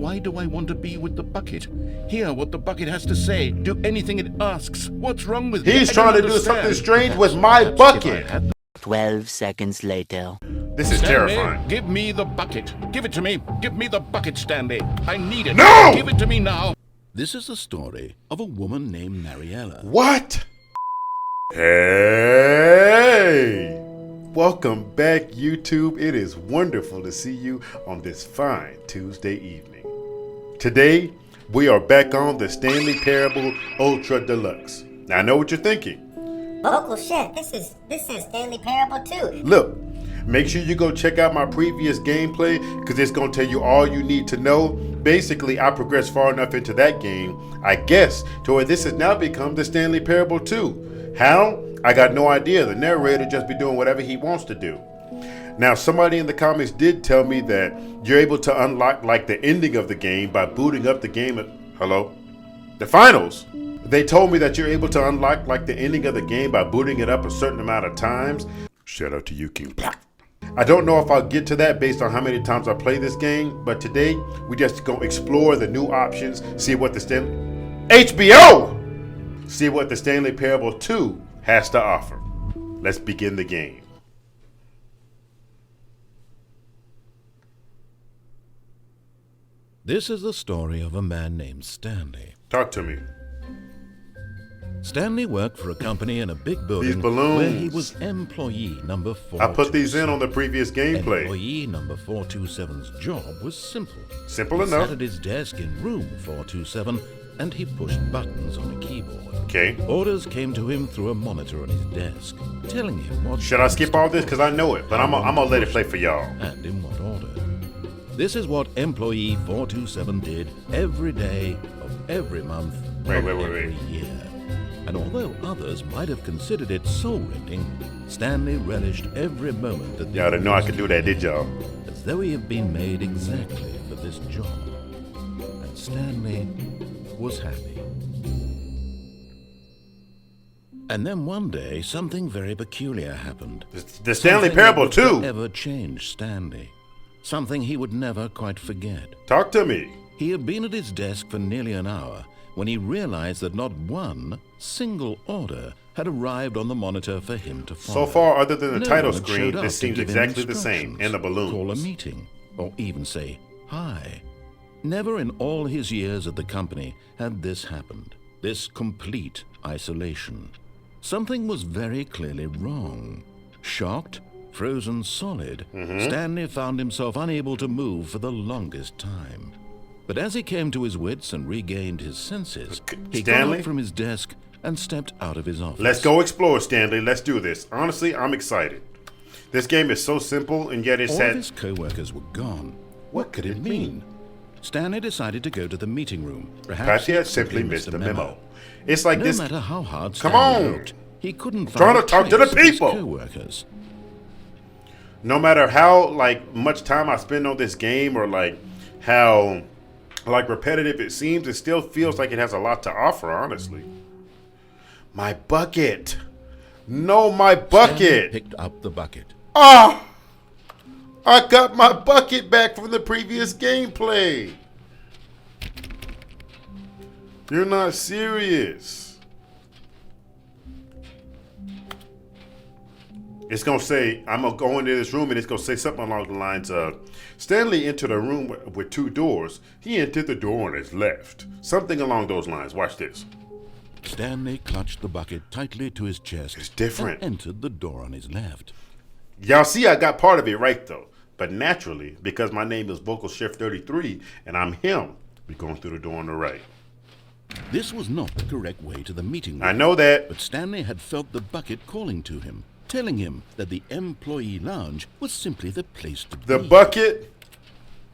Why do I want to be with the bucket? Hear what the bucket has to say. Do anything it asks. What's wrong with me? He's trying to do something strange with my bucket. 12 seconds later. This is Stanley, terrifying. give me the bucket. Give it to me. Give me the bucket, Stanley. I need it. No! Give it to me now. This is the story of a woman named Mariella. What? Hey! Welcome back, YouTube. It is wonderful to see you on this fine Tuesday evening. Today, we are back on the Stanley Parable Ultra Deluxe. Now, I know what you're thinking. Vocal chef, this is Stanley Parable 2. Look, make sure you go check out my previous gameplay because it's going to tell you all you need to know. Basically, I progressed far enough into that game, I guess, to where this has now become the Stanley Parable 2. How? I got no idea. The narrator just be doing whatever he wants to do. Now, somebody in the comments did tell me that you're able to unlock like the ending of the game by booting up the game at, hello? The finals. They told me that you're able to unlock like the ending of the game by booting it up a certain amount of times. Shout out to you, King. I don't know if I'll get to that based on how many times I play this game, but today we just gonna explore the new options, see what the See what the Stanley Parable 2 has to offer. Let's begin the game. This is the story of a man named Stanley. Talk to me. Stanley worked for a company in a big building These balloons. where he was employee number 427. I put these in on the previous gameplay. Employee number 427's job was simple. Simple He enough. sat at his desk in room 427 and he pushed buttons on a keyboard. Okay. Orders came to him through a monitor on his desk, telling him what... Should I skip all this? Because I know it, but I'm gonna let it play for y'all. And in what order. This is what employee 427 did every day of every month of every year. And although others might have considered it soul-rending, Stanley relished every moment that Y'all didn't know I could do that, did y'all? as though he had been made exactly for this job. And Stanley was happy. And then one day, something very peculiar happened. The Stanley Something Parable that would 2. forever changed Stanley. Something he would never quite forget. Talk to me. He had been at his desk for nearly an hour when he realized that not one single order had arrived on the monitor for him to follow. So far, other than the No title one had screen, showed up this to seems give him exactly the same. instructions, And the balloons. call a meeting, or even say hi. Never in all his years at the company had this happened. This complete isolation. Something was very clearly wrong. Shocked, frozen solid, Stanley found himself unable to move for the longest time. But as he came to his wits and regained his senses, he got Stanley? up from his desk and stepped out of his office. Let's go explore, Stanley. Let's do this. Honestly, I'm excited. This game is so simple, and yet it's All of had... his co-workers were gone. What could it mean? Stanley decided to go to the meeting room. Perhaps he had simply missed the memo. It's like No this... matter how hard Come Stanley on! looked, he couldn't Trying find to talk to a the trace of his people! co-workers. No matter how, much time I spend on this game or, how... repetitive it seems, it still feels like it has a lot to offer, honestly. My bucket. No, my Stanley bucket. picked up the bucket. Ah! I got my bucket back from the previous gameplay. You're not serious. It's going to say, I'm going to go into this room and it's going to say something along the lines of, Stanley entered a room with 2 doors. He entered the door on his left. Something along those lines. Watch this. Stanley clutched the bucket tightly to his chest. It's different. And entered the door on his left. Y'all see I got part of it right though. But naturally, because my name is Vocal Chef 33 and I'm him, we're going through the door on the right. This was not the correct way to the meeting room. I know that. But Stanley had felt the bucket calling to him, telling him that the employee lounge was simply the place to be. The bucket?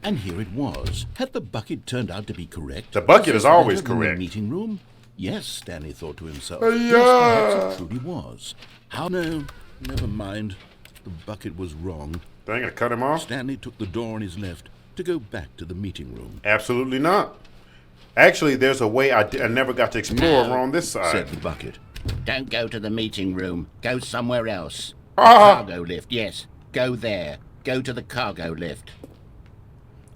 And here it was. Had the bucket turned out to be correct? The bucket Was is this always better than correct. The meeting room? Yes, Stanley thought to himself. Yeah. Yes, perhaps it truly was. How no? Never mind. The bucket was wrong. Dang, I gotta cut him off? Stanley took the door on his left to go back to the meeting room. Absolutely not. Actually, there's a way I never got to explore around this side. Said the bucket. Don't go to the meeting room. Go somewhere else. Ah! Cargo lift, yes. Go there. Go to the cargo lift.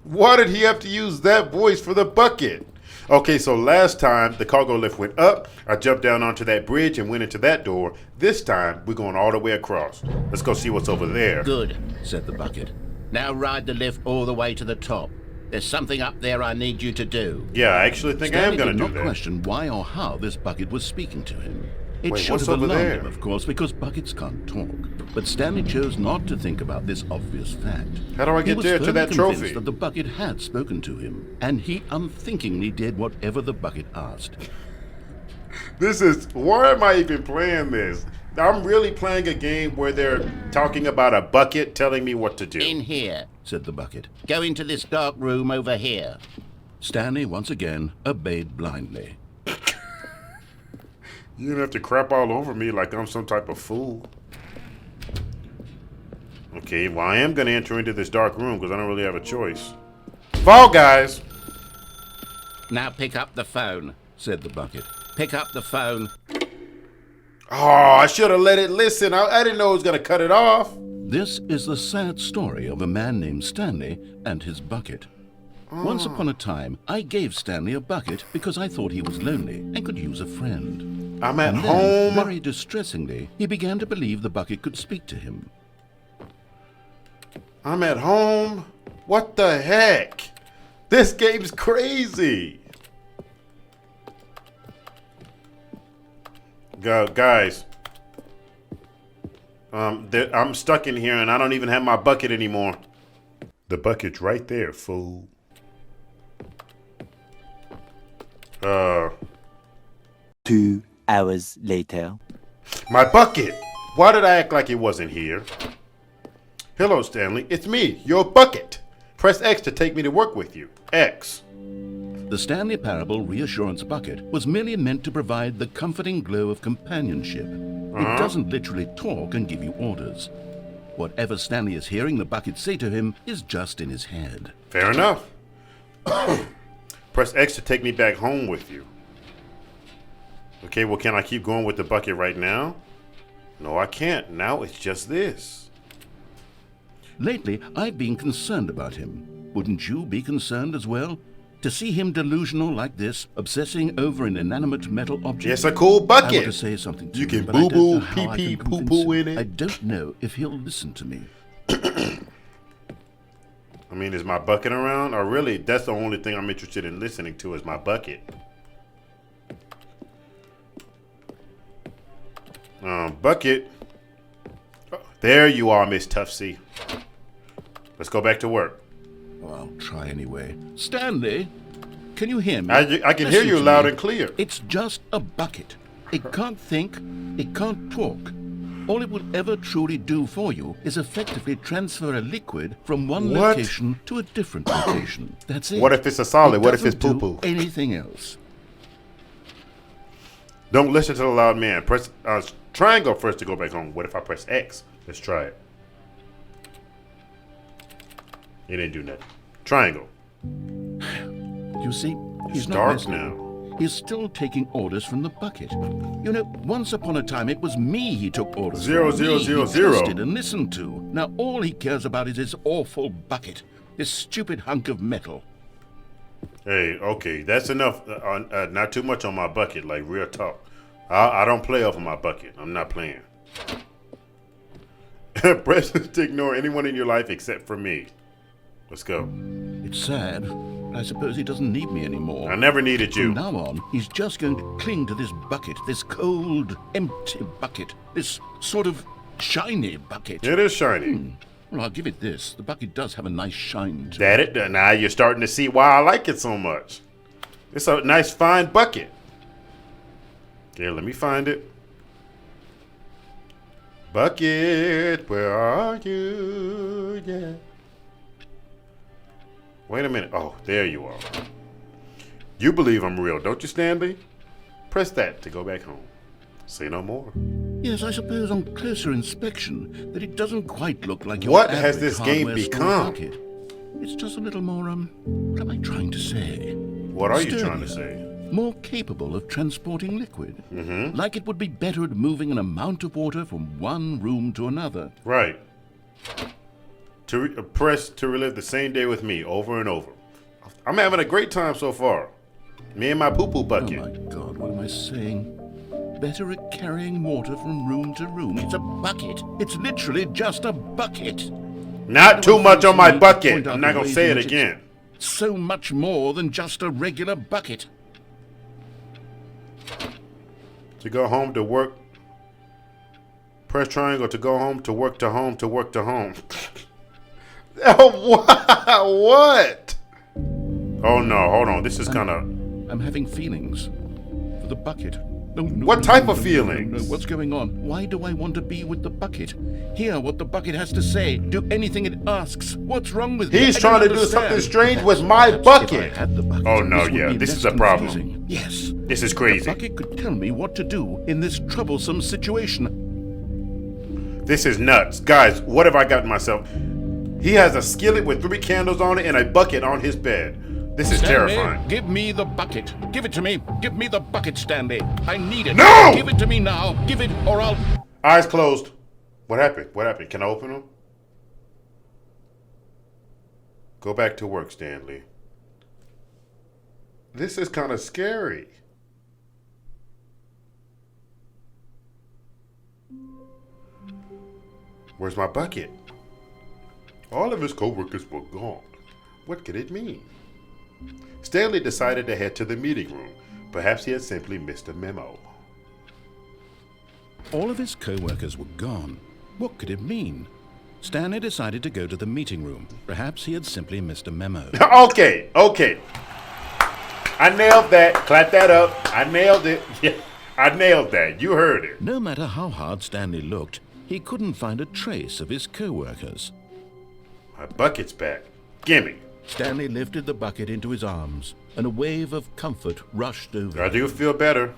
Why did he have to use that voice for the bucket? Okay, so last time the cargo lift went up, I jumped down onto that bridge and went into that door. This time, we're going all the way across. Let's go see what's over there. Good, said the bucket. Now ride the lift all the way to the top. There's something up there I need you to do. Yeah, I actually think I am going to do did not that. question why or how this bucket was speaking to him. It Wait, should what's have over alarmed there? him, of course, because buckets can't talk. But Stanley chose not to think about this obvious fact. How do I He get was there to firmly that convinced trophy? that the bucket had spoken to him, and he unthinkingly did whatever the bucket asked. Why am I even playing this? I'm really playing a game where they're talking about a bucket telling me what to do. In here. Said the bucket. Go into this dark room over here. Stanley once again obeyed blindly. You don't have to crap all over me like I'm some type of fool. Okay, well, I am going to enter into this dark room because I don't really have a choice. Fall Guys! Now pick up the phone. Said the bucket. Pick up the phone. Oh, I should have let it listen. I didn't know it was going to cut it off. This is the sad story of a man named Stanley and his bucket. Once upon a time, I gave Stanley a bucket because I thought he was lonely and could use a friend. I'm at And then, home. very distressingly, he began to believe the bucket could speak to him. I'm at home. What the heck? This game's crazy. Guys. I'm stuck in here and I don't even have my bucket anymore. The bucket's right there, fool. 2 hours later. My bucket! Why did I act like it wasn't here? Hello, Stanley. It's me, your bucket. Press X to take me to work with you. X. The Stanley Parable Reassurance Bucket was merely meant to provide the comforting glow of companionship. It doesn't literally talk and give you orders. Whatever Stanley is hearing the bucket say to him is just in his head. Fair enough. Press X to take me back home with you. Okay, well, can I keep going with the bucket right now? No, I can't. Now it's just this. Lately, I've been concerned about him. Wouldn't you be concerned as well? To see him delusional like this, obsessing over an inanimate metal object. It's a cool I want bucket. to say something to You him, can but I don't boo-boo, know how I pee-pee, can convince poo-poo him. in it. I don't know if he'll listen to me. I mean, is my bucket around? Or really, that's the only thing I'm interested in listening to is my bucket. Bucket. Oh, there you are, Miss Tuftsy. Let's go back to work. Well, I'll try anyway. Stanley, can you hear me? I can hear Listen you to loud me. and clear. It's just a bucket. It can't think. It can't talk. All it will ever truly do for you is effectively transfer a liquid from one What? location to a different location. That's it. What if it's a solid? What if it's doesn't do poo-poo? anything else. Don't listen to the loud man. Press triangle first to go back home. What if I press X? Let's try it. It didn't do nothing. Triangle. You see, he's It's not dark listening. now. He's still taking orders from the bucket. You know, once upon a time it was me he took orders Zero, from. zero, Me zero, he zero. trusted and listened to. Now all he cares about is his awful bucket. This stupid hunk of metal. Hey, okay, that's enough. Not too much on my bucket, like real talk. I don't play off of my bucket. I'm not playing. Press to ignore anyone in your life except for me. Let's go. It's sad. I suppose he doesn't need me anymore. I never needed From you. now on, he's just going to cling to this bucket, this cold, empty bucket, this sort of shiny bucket. It is shiny. Well, I'll give it this. The bucket does have a nice shine to That it. Now you're starting to see why I like it so much. It's a nice, fine bucket. Here, let me find it. Bucket, where are you? Yeah. Wait a minute. Oh, there you are. You believe I'm real, don't you, Stanley? Press that to go back home. Say no more. Yes, I suppose on closer inspection that it doesn't quite look like your What has average this game hardware store become? bucket. It's just a little more, what am I trying to say? What are you trying to Sturdier, say? More capable of transporting liquid. Like it would be better at moving an amount of water from one room to another. Right. Press to relive the same day with me over and over. I'm having a great time so far. Me and my poo-poo Oh bucket. my God, what am I saying? Better at carrying water from room to room. It's a bucket. It's literally just a bucket. Not too much on my bucket. I'm not gonna say it again. So much more than just a regular bucket. To go home to work. Press triangle to go home to work to home to work to home. Oh, what? Oh no, hold on. This is kind of. I'm having feelings for the bucket. No, What type of feelings? What's going on? Why do I want to be with the bucket? Hear what the bucket has to say. Do anything it asks. What's wrong with me? He's I trying don't to do understand. something strange with my Perhaps bucket. if I had the bucket, Oh no, would yeah, be this less is a problem. confusing. Yes. This is The crazy. bucket could tell me what to do in this troublesome situation. This is nuts. Guys, what have I gotten myself? He has a skillet with 3 candles on it and a bucket on his bed. This is Stanley, terrifying. give me the bucket. Give it to me. Give me the bucket, Stanley. I need it. No! Give it to me now. Give it or I'll... Eyes closed. What happened? What happened? Can I open them? Go back to work, Stanley. This is kind of scary. Where's my bucket? All of his co-workers were gone. What could it mean? Stanley decided to head to the meeting room. Perhaps he had simply missed a memo. All of his co-workers were gone. What could it mean? Stanley decided to go to the meeting room. Perhaps he had simply missed a memo. Okay. I nailed that. Clap that up. I nailed it. Yeah, I nailed that. You heard it. No matter how hard Stanley looked, he couldn't find a trace of his co-workers. My bucket's back. Gimme. Stanley lifted the bucket into his arms, and a wave of comfort rushed over I him. do feel better.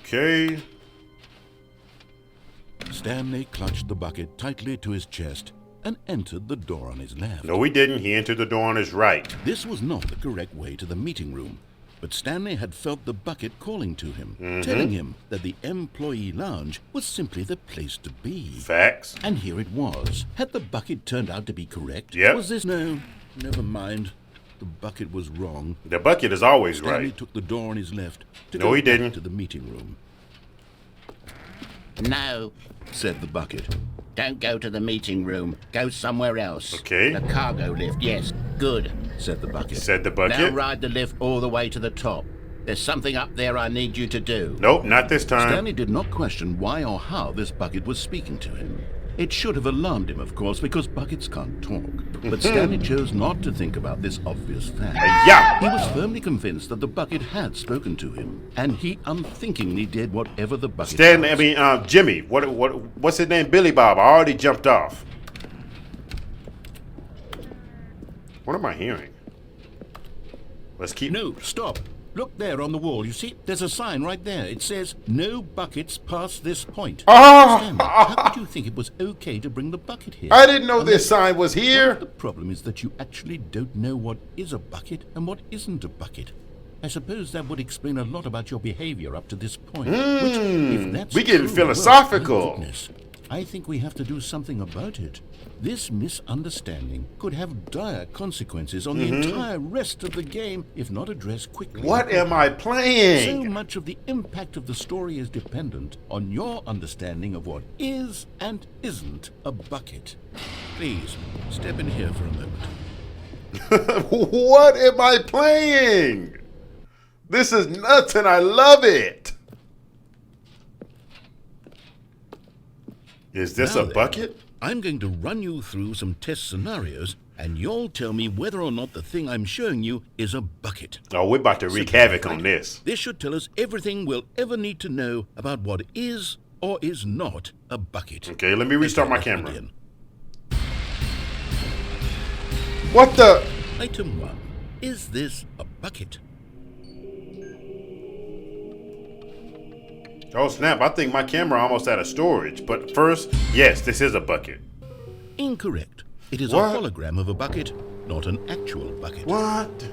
Okay. Stanley clutched the bucket tightly to his chest and entered the door on his left. No, he didn't. He entered the door on his right. This was not the correct way to the meeting room, but Stanley had felt the bucket calling to him, telling him that the employee lounge was simply the place to be. Facts. And here it was. Had the bucket turned out to be correct? Yep. Was this... No, never mind. The bucket was wrong. The bucket is always Stanley right. took the door on his left to No, go he back didn't. to the meeting room, No, said the bucket. don't go to the meeting room. Go somewhere else. Okay. The cargo lift, yes. Good. Said the bucket. Said the Now bucket. ride the lift all the way to the top. There's something up there I need you to do. Nope, not this time. Stanley did not question why or how this bucket was speaking to him. It should have alarmed him, of course, because buckets can't talk. But Stanley chose not to think about this obvious fact. Yeah. He was firmly convinced that the bucket had spoken to him, and he unthinkingly did whatever the bucket Stanley, asked. Jimmy. What's his name? Billy Bob. I already jumped off. What am I hearing? Let's keep. No, stop. Look there on the wall. You see, there's a sign right there. It says, "No buckets past this point." Stanley, how could you think it was okay to bring the bucket here? I didn't know Unless- this sign was The here. problem is that you actually don't know what is a bucket and what isn't a bucket. I suppose that would explain a lot about your behavior up to this point. Which, if that's we getting true, philosophical. well, my goodness, I think we have to do something about it. This misunderstanding could have dire consequences on the entire rest of the game if not addressed quickly. What am I So playing? much of the impact of the story is dependent on your understanding of what is and isn't a bucket. Please, step in here for a moment. What am I playing? This is nuts and I love it. Is this Now a then, bucket? I'm going to run you through some test scenarios, and you'll tell me whether or not the thing I'm showing you is a bucket. Oh, we're about to wreak havoc on this. This should tell us everything we'll ever need to know about what is or is not a bucket. Okay, let me restart my Let's camera. begin. What the? Item 1. Is this a bucket? Oh snap, I think my camera almost out of storage. But first, yes, this is a bucket. Incorrect. It is What? a hologram of a bucket, not an actual bucket. What?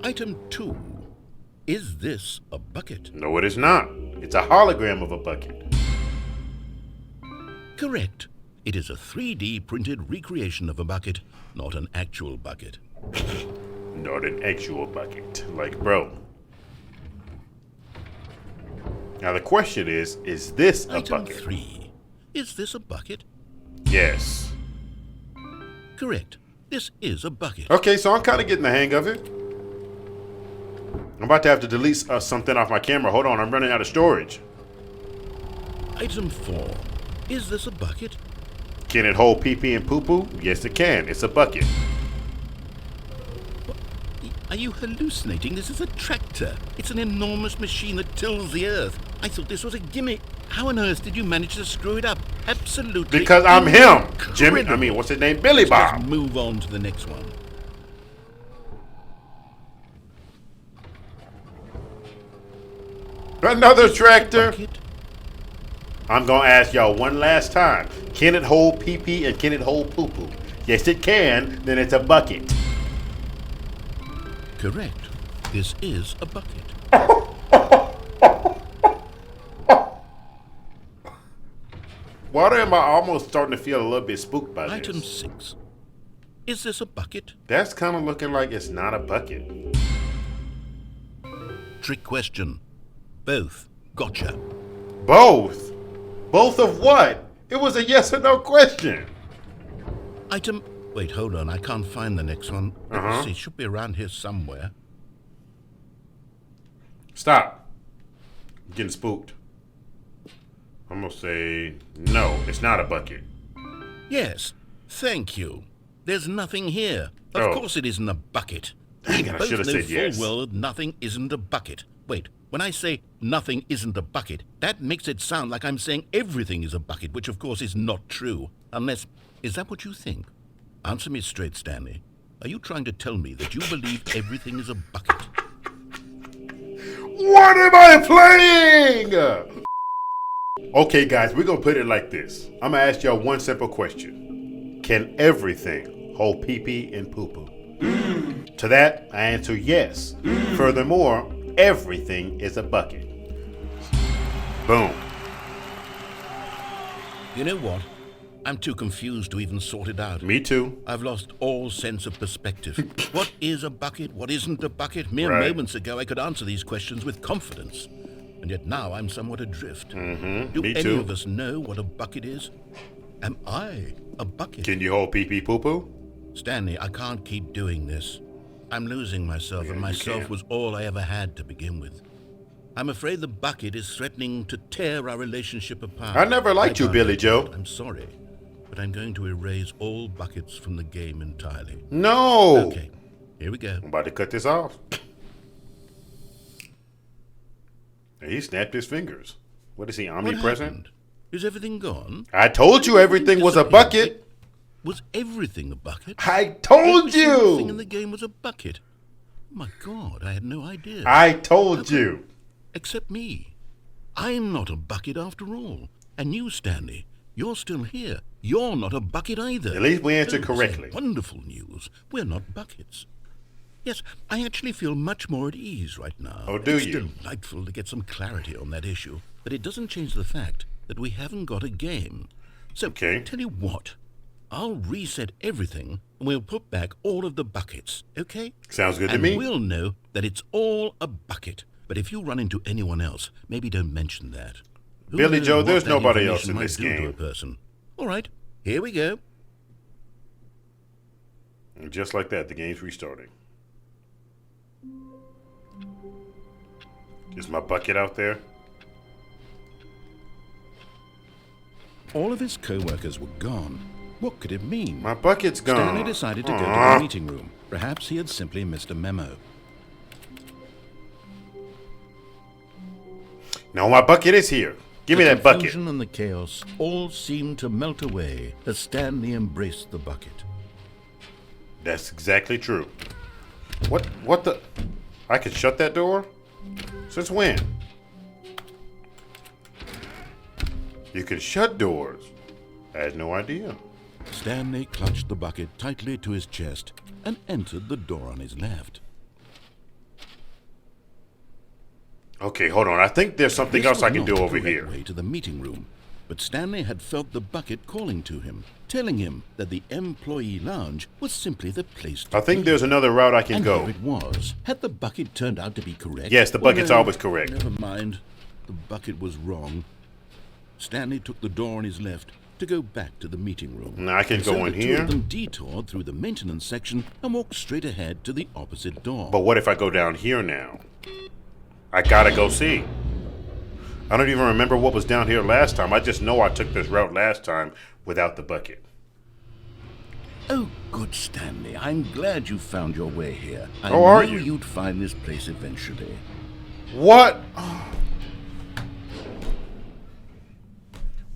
Item 2. Is this a bucket? No, it is not. It's a hologram of a bucket. Correct. It is a 3D printed recreation of a bucket, not an actual bucket. Not an actual bucket. Like, bro. Now the question is this a Item bucket? 3. Is this a bucket? Yes. Correct. This is a bucket. Okay, so I'm kind of getting the hang of it. I'm about to have to delete something off my camera. Hold on, I'm running out of storage. Item 4. Is this a bucket? Can it hold pee-pee and poo-poo? Yes, it can. It's a bucket. Are you hallucinating? This is a tractor. It's an enormous machine that tills the earth. I thought this was a gimmick. How on earth did you manage to screw it up? Absolutely. Because I'm him, incredible. Jimmy. I mean, what's his name? Billy Bob. Let's move on to the next one. Another tractor. Bucket? I'm going to ask y'all one last time. Can it hold pee-pee and can it hold poo-poo? Yes, it can. Then it's a bucket. Correct. This is a bucket. Why am I almost starting to feel a little bit spooked by Item this? 6. Is this a bucket? That's kind of looking like it's not a bucket. Trick question. Both. Gotcha. Both? Both of what? It was a yes or no question. Item... Wait, hold on. I can't find the next one. Let Uh-huh. me see. It should be around here somewhere. Stop. I'm getting spooked. I'm going to say no, it's not a bucket. Yes. Thank you. There's nothing here. Of Oh. course it isn't a bucket. Dang it, I Both should have know said full yes. well that nothing isn't a bucket. Wait, when I say nothing isn't a bucket, that makes it sound like I'm saying everything is a bucket, which of course is not true. Unless... Is that what you think? Answer me straight, Stanley. Are you trying to tell me that you believe everything is a bucket? What am I playing? Okay, guys, we're going to put it like this. I'm going to ask y'all one simple question. Can everything hold pee-pee and poo-poo? To that, I answer yes. Furthermore, everything is a bucket. Boom. You know what? I'm too confused to even sort it out. Me too. I've lost all sense of perspective. What is a bucket? What isn't a bucket? Mere Right. moments ago, I could answer these questions with confidence. And yet now I'm somewhat adrift. Do me any too. of us know what a bucket is? Am I a bucket? Can you hold pee-pee poo-poo? Stanley, I can't keep doing this. I'm losing myself, Yeah, and you myself can. was all I ever had to begin with. I'm afraid the bucket is threatening to tear our relationship apart. I never liked you, can't Billy do Joe. that. I'm sorry, but I'm going to erase all buckets from the game entirely. No. Okay, here we go. I'm about to cut this off. He snapped his fingers. What is he, What omnipresent? happened? Is everything gone? I told you everything was a bucket. Was everything a bucket? I told Every single thing in you. the game was a bucket. My God, I had no idea. I told you. Except me. I'm not a bucket after all. And you, Stanley, you're still here. You're not a bucket either. At least we answered Oh, correctly. Wonderful news. We're not buckets. Yes, I actually feel much more at ease right now. Oh, do it's you? delightful to get some clarity on that issue, but it doesn't change the fact that we haven't got a game. So, Okay. tell you what, I'll reset everything and we'll put back all of the buckets, okay? Sounds good to And me. we'll know that it's all a bucket. But if you run into anyone else, maybe don't mention that. Who Billy knows Joe, what there's that nobody else information in might this do to game. a person. All right, here we go. And just like that, the game's restarting. Is my bucket out there? All of his co-workers were gone. What could it mean? My bucket's gone. Stanley decided to go to Aw. the meeting room. Perhaps he had simply missed a memo. No, my bucket is here. Give me The that bucket. confusion and the chaos all seemed to melt away as Stanley embraced the bucket. That's exactly true. What the? I can shut that door? Since when? You can shut doors. I had no idea. Stanley clutched the bucket tightly to his chest and entered the door on his left. Okay, hold on. I think there's something else I can do over here. Way to the meeting room, but Stanley had felt the bucket calling to him, telling him that the employee lounge was simply the place to I think be. there's another route I can And go. here it was. Had the bucket turned out to be correct? Yes, the bucket's Well, always correct. Never mind. The bucket was wrong. Stanley took the door on his left to go back to the meeting room. Now I can And go so in the two here. of them detoured through the maintenance section and walked straight ahead to the opposite door. But what if I go down here now? I gotta go see. I don't even remember what was down here last time. I just know I took this route last time without the bucket. Oh, good, Stanley. I'm glad you found your way here. I How are knew you? you'd find this place eventually. What?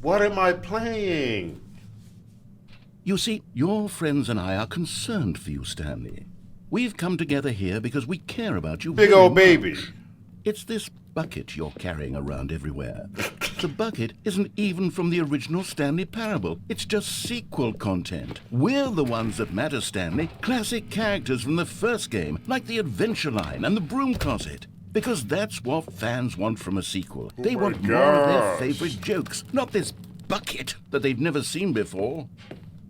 What am I playing? You see, your friends and I are concerned for you, Stanley. We've come together here because we care about you Big very old baby. much. It's this bucket you're carrying around everywhere. The bucket isn't even from the original Stanley Parable. It's just sequel content. We're the ones that matter, Stanley. Classic characters from the first game, like the Adventure Line and the Broom Closet. Because that's what fans want from a sequel. They my want more of their gosh. favorite jokes, not this bucket that they've never seen before.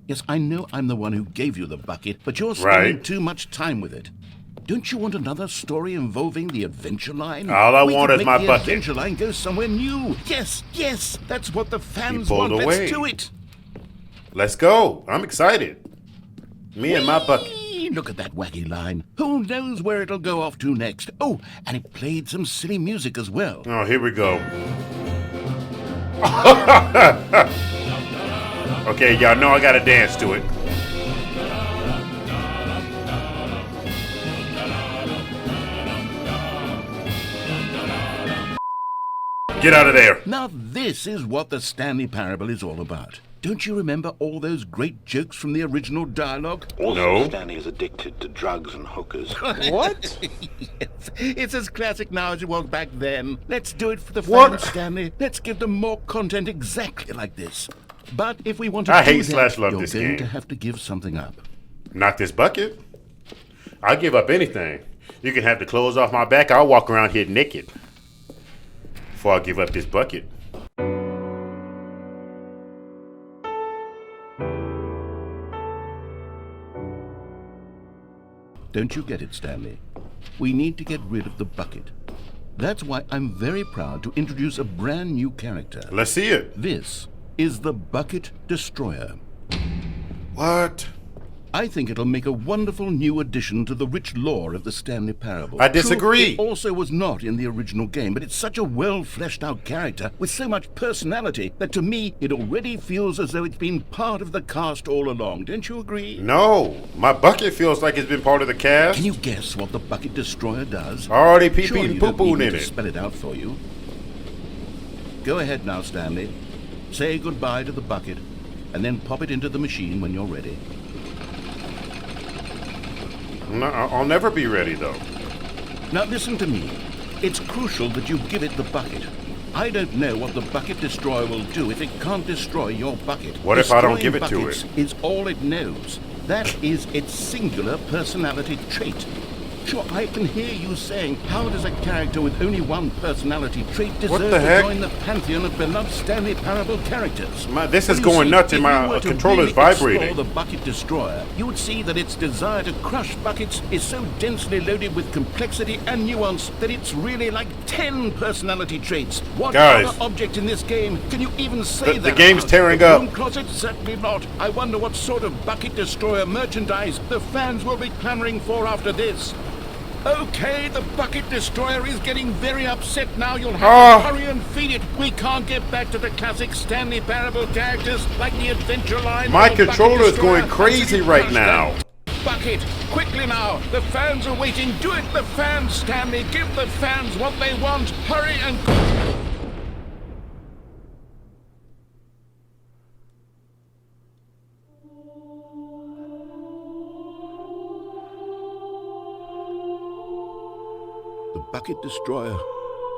Yes, I know I'm the one who gave you the bucket, but you're spending Right. too much time with it. Don't you want another story involving the Adventure Line? All I We want could is make my the bucket. Adventure Line go somewhere new. Yes, yes, that's what the fans pulled want. away. Let's do it. Let's go. I'm excited. Me and my bucket. Whee! Look at that wacky line. Who knows where it'll go off to next? Oh, and it played some silly music as well. Oh, here we go. Okay, y'all know I gotta dance to it. Get out of there. Now this is what the Stanley Parable is all about. Don't you remember all those great jokes from the original dialogue? No. Stanley is addicted to drugs and hookers. What? Yes. It's as classic now as it was back then. Let's do it for the What? fans, Stanley. Let's give them more content exactly like this. But if we want to I do hate that, slash love you're this going game. to have to give something up. Not this bucket. I'll give up anything. You can have the clothes off my back. I'll walk around here naked before I give up this bucket. Don't you get it, Stanley? We need to get rid of the bucket. That's why I'm very proud to introduce a brand new character. Let's see it. This is the Bucket Destroyer. What? I think it'll make a wonderful new addition to the rich lore of the Stanley Parable. I disagree. True, it also was not in the original game, but it's such a well-fleshed-out character with so much personality that to me it already feels as though it's been part of the cast all along. Don't you agree? No. My bucket feels like it's been part of the cast. Can you guess what the Bucket Destroyer does? Already pee-pee Surely and you don't poo-poo need me in to it. spell it out for you. Go ahead now, Stanley. Say goodbye to the bucket, and then pop it into the machine when you're ready. No, I'll never be ready, though. Now listen to me. It's crucial that you give it the bucket. I don't know what the Bucket Destroyer will do if it can't destroy your bucket. What if I don't give Destroying it to buckets is all it knows. That is its singular personality trait. Sure, I can hear you saying, how does a character with only one personality trait deserve the to heck? join the pantheon of beloved Stanley Parable characters? This is Well, you going see, nuts and if my you were to controller's really explore vibrating. the Bucket Destroyer, you would see that its desire to crush buckets is so densely loaded with complexity and nuance that it's really like 10 personality traits. What Guys. other object in this game can you even say The that game's about? tearing The up. Broom Closet? Certainly not. I wonder what sort of Bucket Destroyer merchandise the fans will be clamoring for after this. Okay, the Bucket Destroyer is getting very upset now. You'll have to hurry and feed it. We can't get back to the classic Stanley Parable characters like the Adventure Line. My or the Bucket controller is Destroyer going crazy until you right crush now. them. Bucket, quickly now. The fans are waiting. Do it, the fans, Stanley. Give the fans what they want. Hurry and... The Bucket Destroyer,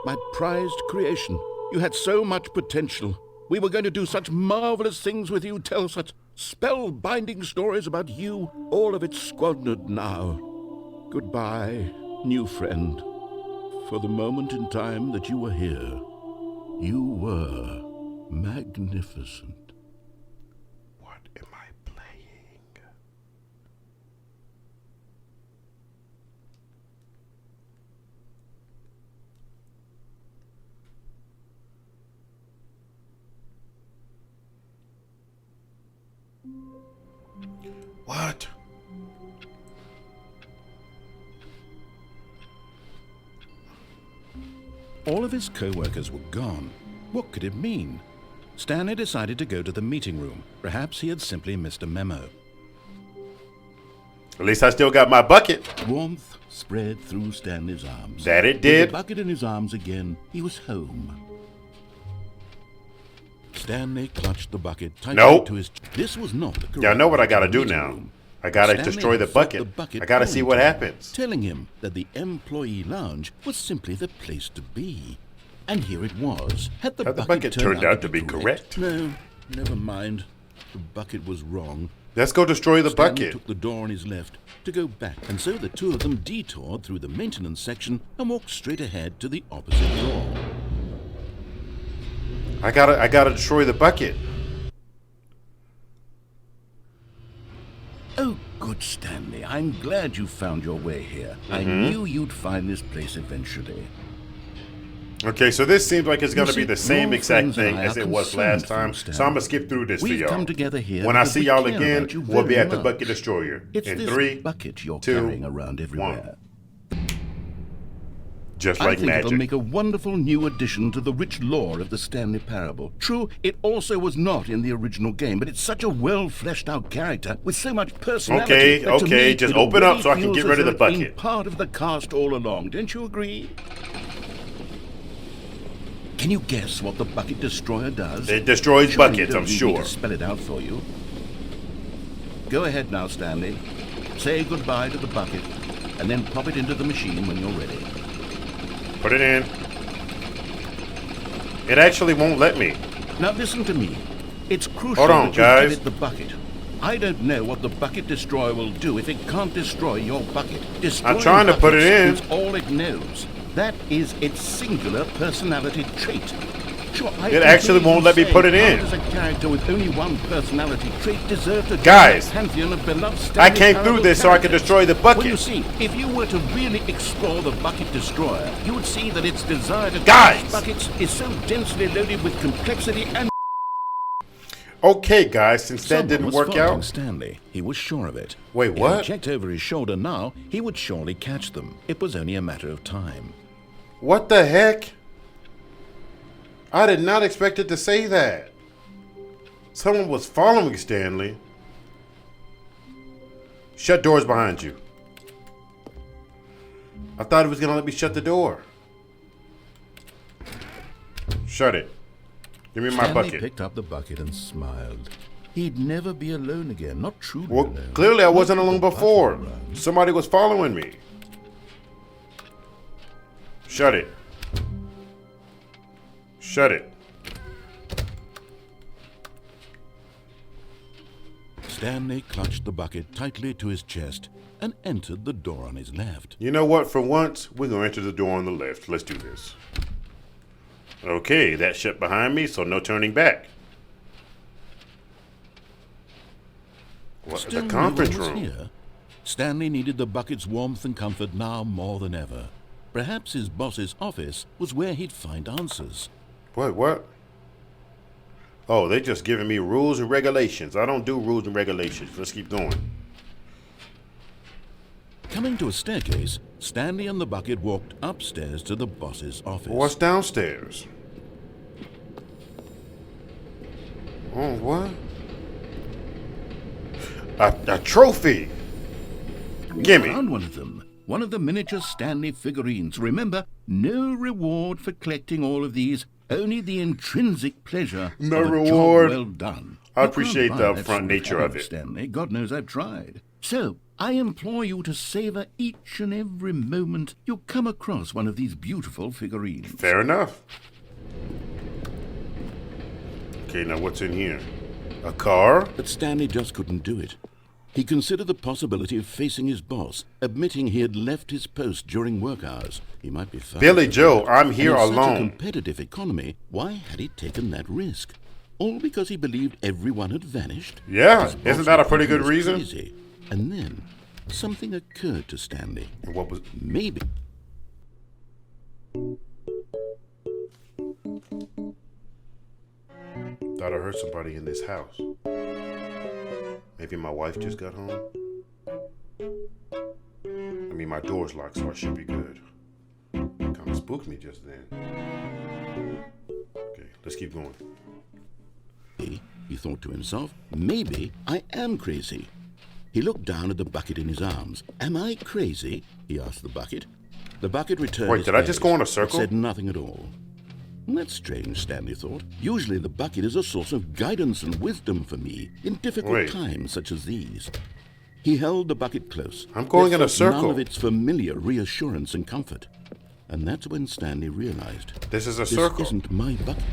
my prized creation. You had so much potential. We were going to do such marvelous things with you, tell such spell-binding stories about you. All of it squandered now. Goodbye, new friend. for the moment in time that you were here. You were magnificent. What am I playing? What? All of his co-workers were gone. What could it mean? Stanley decided to go to the meeting room. Perhaps he had simply missed a memo. At least I still got my bucket. Warmth spread through Stanley's arms. That it With did. the bucket in his arms again, he was home. Stanley clutched the bucket tightly Nope. to his... This was not the correct Y'all know what I gotta do meeting now. room. I gotta Stanley destroy the had flipped bucket. I gotta see what on him, happens. telling him that the employee lounge was simply the place to be. And here it was. Had the bucket turned out to be correct? No, never mind. The bucket was wrong. Let's go destroy the Stanley bucket. took the door on his left to go back, and so the two of them detoured through the maintenance section and walked straight ahead to the opposite door. I gotta destroy the bucket. Oh, good, Stanley. I'm glad you found your way here. I knew you'd find this place eventually. Okay, so this seems like it's gonna You see, be the same your exact friends and thing I as are it was concerned last time. for you, So I'm gonna skip through this for We've y'all. come together here When I because see we y'all care again, about you we'll be very at the much. bucket destroyer. It's In this 3, bucket you're 2, carrying around everywhere. just I like think it'll magic. make a wonderful new addition to the rich lore of the Stanley Parable. True, it also was not in the original game, but it's such a well-fleshed-out character with so much personality. Okay, that to okay, me, just it open up already so I can feels get as rid of though the it's been bucket. part of the cast all along. Don't you agree? Can you guess what the bucket destroyer does? It destroys Surely buckets, you don't I'm need me sure. to spell it out for you. Go ahead now, Stanley. Say goodbye to the bucket, and then pop it into the machine when you're ready. Put it in. It actually won't let me. Now listen to me. It's crucial Hold on, that you guys. give it the bucket. I don't know what the bucket destroyer will do if it can't destroy your bucket. Destroying I'm trying to put it buckets in. is all it knows. That is its singular personality trait. Sure, I It actually can won't let me say, put it in. how does a character with only one personality trait deserve to Guys, join the pantheon of beloved I Stanley came Parable through this so I could characters? destroy the Well, you bucket. see, if you were to really explore the bucket destroyer, you would see that its desire to Guys! crush buckets is so densely loaded with complexity and... Okay, guys, since that Someone didn't was work following out. Stanley. He was sure of it. Wait, If he what? checked over his shoulder now, he would surely catch them. It was only a matter of time. What the heck? I did not expect it to say that. Someone was following Stanley. Shut doors behind you. I thought it was gonna let me shut the door. Shut it. Give me my Stanley bucket. picked up the bucket and smiled. He'd never be alone again, not truly Well, alone. clearly I wasn't Not with alone the bucket before. around. Somebody was following me. Shut it. Shut it. Stanley clutched the bucket tightly to his chest and entered the door on his left. You know what? For once, we're going to enter the door on the left. Let's do this. Okay, that's shut behind me, so no turning back. What, Still, the no conference one was room. here. Stanley needed the bucket's warmth and comfort now more than ever. Perhaps his boss's office was where he'd find answers. What? Oh, they're just giving me rules and regulations. I don't do rules and regulations. Let's keep going. Coming to a staircase, Stanley and the bucket walked upstairs to the boss's office. What's downstairs? Oh, what? A trophy. Gimme. Found one of them. One of the miniature Stanley figurines. Remember, no reward for collecting all of these. Only the intrinsic pleasure No of a reward. job well done. I You appreciate can't the buy that upfront sort of nature of hammer, it. Stanley. God knows I've tried. So, I implore you to savor each and every moment you come across one of these beautiful figurines. Fair enough. Okay, now what's in here? A car? But Stanley just couldn't do it. He considered the possibility of facing his boss, admitting he had left his post during work hours. He might be fired. Billy Joe, I'm here And in such a alone. competitive economy, why had he taken that risk? All because he believed everyone had vanished? Yeah, His boss isn't that a would pretty think he good was reason? crazy. And then something occurred to Stanley. What was? Maybe. Thought I heard somebody in this house. Maybe my wife just got home. I mean, my door's locked, so I should be good. Kind of spooked me just then. Okay, let's keep going. He thought to himself, maybe I am crazy. He looked down at the bucket in his arms. Am I crazy? He asked the bucket. The bucket returned. Wait, his did I just gaze, go in a but circle? said nothing at all. That's strange, Stanley thought. Usually the bucket is a source of guidance and wisdom for me in difficult Wait. times such as these. He held the bucket close. I'm going There in a felt circle. None of its familiar reassurance and comfort. And that's when Stanley realized. This is a This circle. isn't my bucket.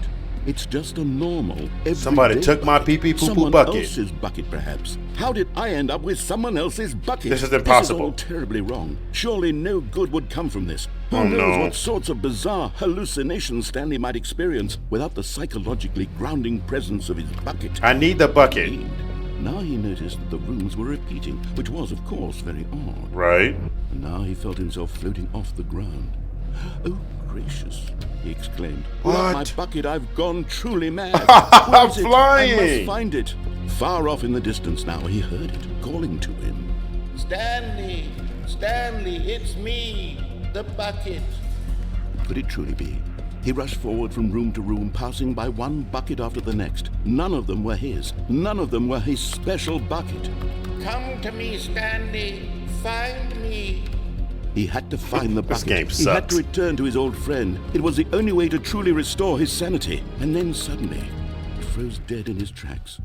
It's just a normal, everyday Somebody took my bucket. pee-pee poo-poo Someone bucket. else's bucket, perhaps. How did I end up with someone else's bucket? This is impossible. This is all terribly wrong. Surely no good would come from this. Who Oh, knows no. what sorts of bizarre hallucinations Stanley might experience without the psychologically grounding presence of his bucket. I need the bucket. Indeed. Now he noticed that the rooms were repeating, which was, of course, very odd. Right? And now he felt himself floating off the ground. Oh, gracious, he exclaimed. Without my What? bucket, I've gone truly mad. I'm Where is it? I flying. must find it. Far off in the distance now, he heard it, calling to him. Stanley! Stanley, it's me, the bucket. Could it truly be? He rushed forward from room to room, passing by one bucket after the next. None of them were his. None of them were his special bucket. Come to me, Stanley. Find me. He had to find the This bucket. game He had to sucks. return to his old friend. It was the only way to truly restore his sanity. And then suddenly, he froze dead in his tracks.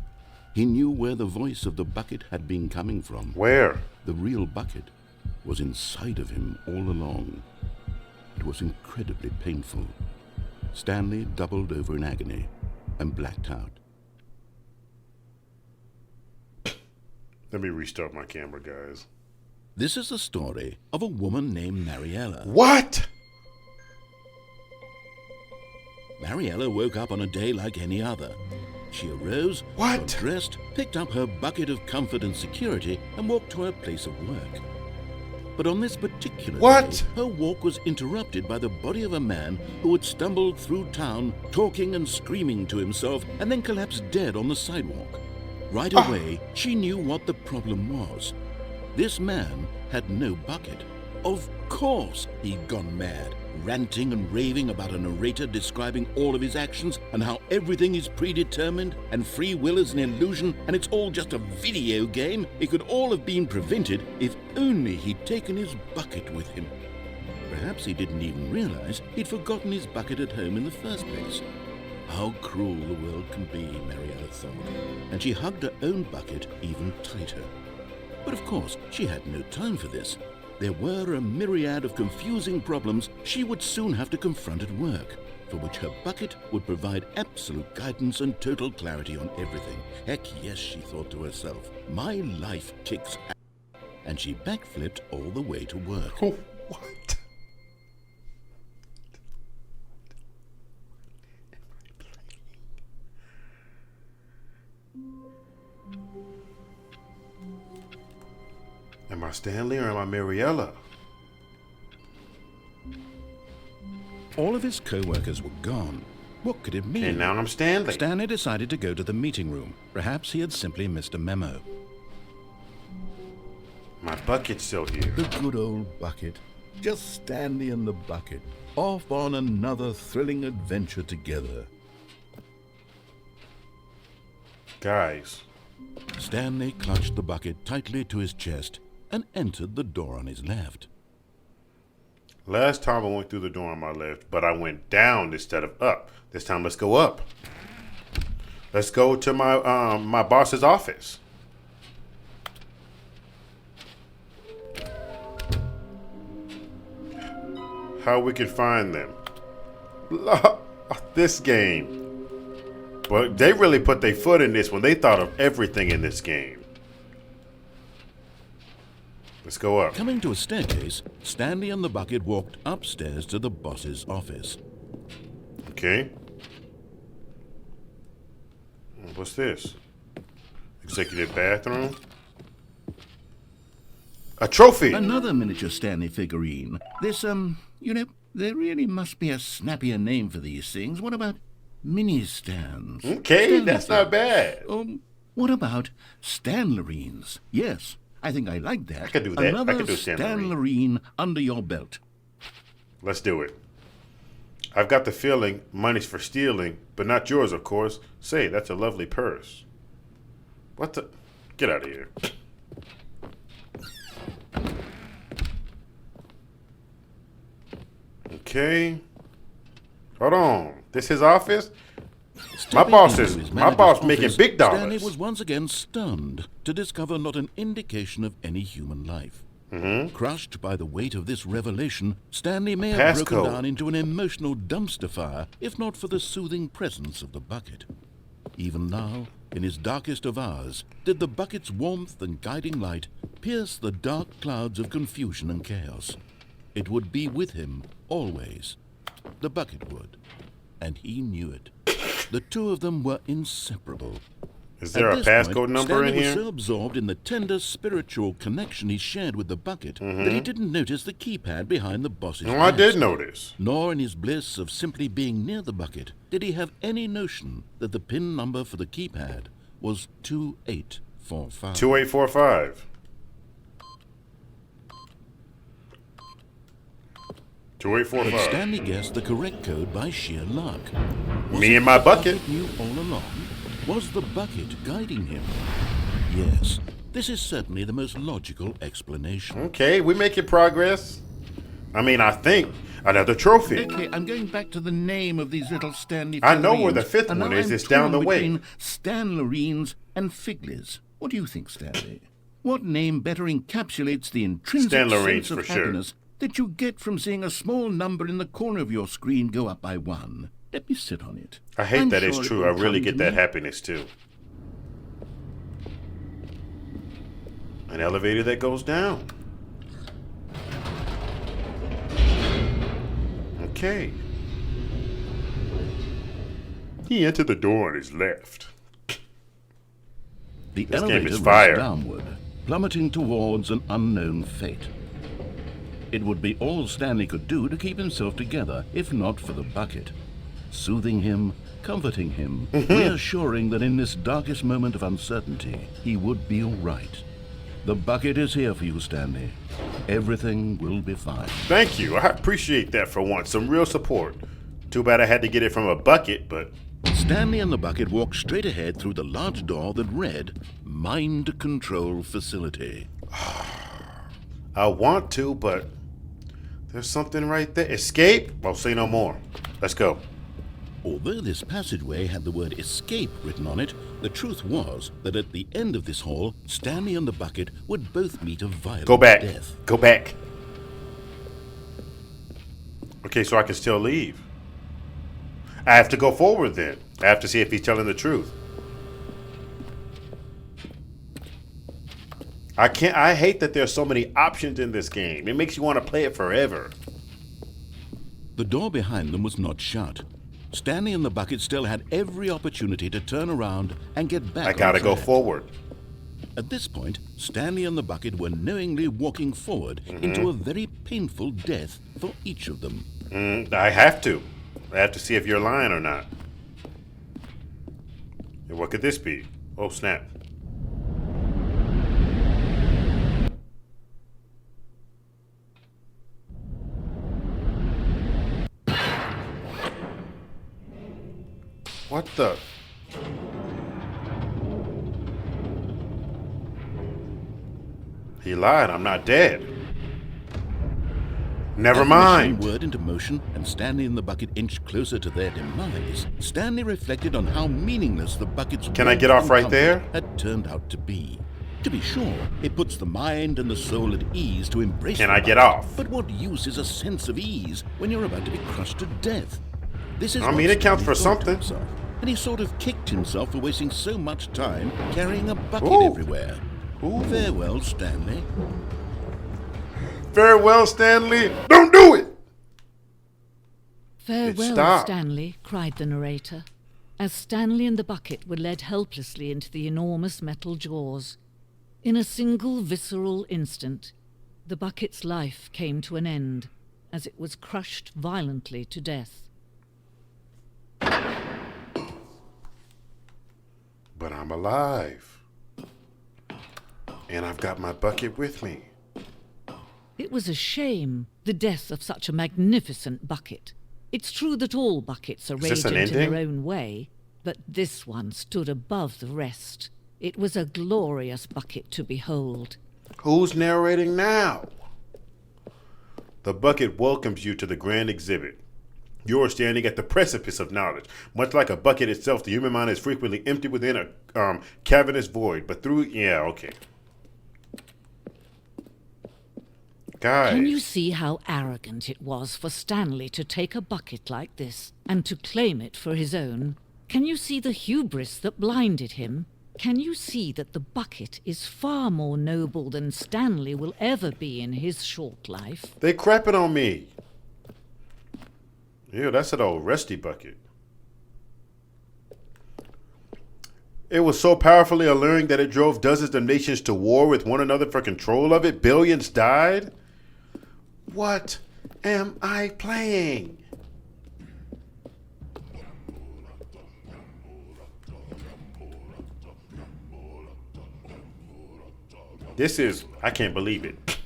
He knew where the voice of the bucket had been coming from. Where? The real bucket was inside of him all along. It was incredibly painful. Stanley doubled over in agony and blacked out. Let me restart my camera, guys. This is the story of a woman named Mariella. What? Mariella woke up on a day like any other. She arose, What? got dressed, picked up her bucket of comfort and security, and walked to her place of work. But on this particular What? day, her walk was interrupted by the body of a man who had stumbled through town, talking and screaming to himself, and then collapsed dead on the sidewalk. Right away, she knew what the problem was. This man had no bucket. Of course he'd gone mad, ranting and raving about a narrator describing all of his actions and how everything is predetermined and free will is an illusion and it's all just a video game. It could all have been prevented if only he'd taken his bucket with him. Perhaps he didn't even realize he'd forgotten his bucket at home in the first place. How cruel the world can be, Mariella thought, and she hugged her own bucket even tighter. But of course, she had no time for this. There were a myriad of confusing problems she would soon have to confront at work, for which her bucket would provide absolute guidance and total clarity on everything. Heck yes, she thought to herself, my life kicks ass. And she backflipped all the way to work. Oh, what? Am I Stanley or am I Mariella? All of his co-workers were gone. What could it mean? And now I'm Stanley. Stanley decided to go to the meeting room. Perhaps he had simply missed a memo. My bucket's still here. The good old bucket. Just Stanley and the bucket. Off on another thrilling adventure together. Guys, Stanley clutched the bucket tightly to his chest and entered the door on his left. last time I went through the door on my left, but I went down instead of up. This time let's go up. Let's go to my my boss's office. How we can find them. This game. But they really put their foot in this one. They thought of everything in this game. Let's go up. Coming to a staircase, Stanley and the bucket walked upstairs to the boss's office. Okay. What's this? Executive bathroom. A trophy. Another miniature Stanley figurine. This, you know, there really must be a snappier name for these things. What about mini stands? Okay, Stanley that's not bad. What about Stanlerines? Yes, I think I like that. I could do that. Another I could do Stanlerine under your belt. Let's do it. I've got the feeling money's for stealing, but not yours, of course. Say, that's a lovely purse. What the? Get out of here. Okay. Hold on. This his office? My boss making big dollars. Stanley was once again stunned to discover not an indication of any human life. Crushed by the weight of this revelation, Stanley may have broken down into an emotional dumpster fire, if not for the soothing presence of the bucket. Even now, in his darkest of hours, did the bucket's warmth and guiding light pierce the dark clouds of confusion and chaos. It would be with him, always. The bucket would. And he knew it. The two of them were inseparable. Is there a passcode number in Stanley here? was so absorbed in the tender spiritual connection he shared with the bucket that he didn't notice the keypad behind the boss's No, I desk. did notice. Nor in his bliss of simply being near the bucket did he have any notion that the PIN number for the keypad was 2845. 2845. 2845. But Stanley guessed the correct code by sheer luck. Was Me it and my the bucket. Knew all along? Was the bucket guiding him? Yes, this is certainly the most logical explanation. Okay, we making progress. I mean, I think another trophy. Okay, I'm going back to the name of these little Stanley I know where figurines, the fifth and one now is. I'm It's down the torn way. between Stanlerines and Figlies. What do you think, Stanley? What name better encapsulates the intrinsic Stanlerines, sense of for sure. happiness that you get from seeing a small number in the corner of your screen go up by one? Let me sit on it. I hate I'm that it's sure it true. will I really come get to that me. happiness too. An elevator that goes down. Okay. He entered the door on his left. The This game elevator is rose fire. downward, plummeting towards an unknown fate. It would be all Stanley could do to keep himself together, if not for the bucket. Soothing him, comforting him, reassuring that in this darkest moment of uncertainty, he would be all right. The bucket is here for you, Stanley. Everything will be fine. Thank you. I appreciate that for once. Some real support. Too bad I had to get it from a bucket, but Stanley and the bucket walked straight ahead through the large door that read, Mind Control Facility. I want to, but there's something right there. Escape? Well, say no more. Let's go. Although this passageway had the word escape written on it, the truth was that at the end of this hall, Stanley and the bucket would both meet a violent Go back. death. Go back. Okay, so I can still leave. I have to go forward then. I have to see if he's telling the truth. I hate that there's so many options in this game. It makes you want to play it forever. The door behind them was not shut. Stanley and the bucket still had every opportunity to turn around and get back I gotta on go track. forward. At this point, Stanley and the bucket were knowingly walking forward into a very painful death for each of them. I have to. I have to see if you're lying or not. And what could this be? Oh, snap. What the? He lied. I'm not dead. Never As the machine mind. whirred into motion and Stanley and the bucket inched closer to their demise, Stanley reflected on how meaningless the bucket's Can I get warmth off and right comfort there? had turned out to be. To be sure, it puts the mind and the soul at ease to embrace Can the I get bucket, off? But what use is a sense of ease when you're about to be crushed to death? This is I what mean, it counts Stanley for thought to something. himself, and he sort of kicked himself for wasting so much time carrying a bucket Ooh. everywhere. Ooh. Farewell, Stanley. Farewell, Stanley. Don't do it. Farewell, Stop. Stanley, cried the narrator, as Stanley and the bucket were led helplessly into the enormous metal jaws. In a single visceral instant, the bucket's life came to an end, as it was crushed violently to death. But I'm alive. And I've got my bucket with me. It was a shame, the death of such a magnificent bucket. It's true that all buckets are this an radiant in ending? their own way, but this one stood above the rest. It was a glorious bucket to behold. Who's narrating now? The bucket welcomes you to the grand exhibit. You are standing at the precipice of knowledge. Much like a bucket itself, the human mind is frequently empty within a cavernous void. But through... Yeah, okay. Guys. Can you see how arrogant it was for Stanley to take a bucket like this and to claim it for his own? Can you see the hubris that blinded him? Can you see that the bucket is far more noble than Stanley will ever be in his short life? They crapping on me. Ew, that's an old rusty bucket. It was so powerfully alluring that it drove dozens of nations to war with one another for control of it. Billions died. What am I playing? I can't believe it.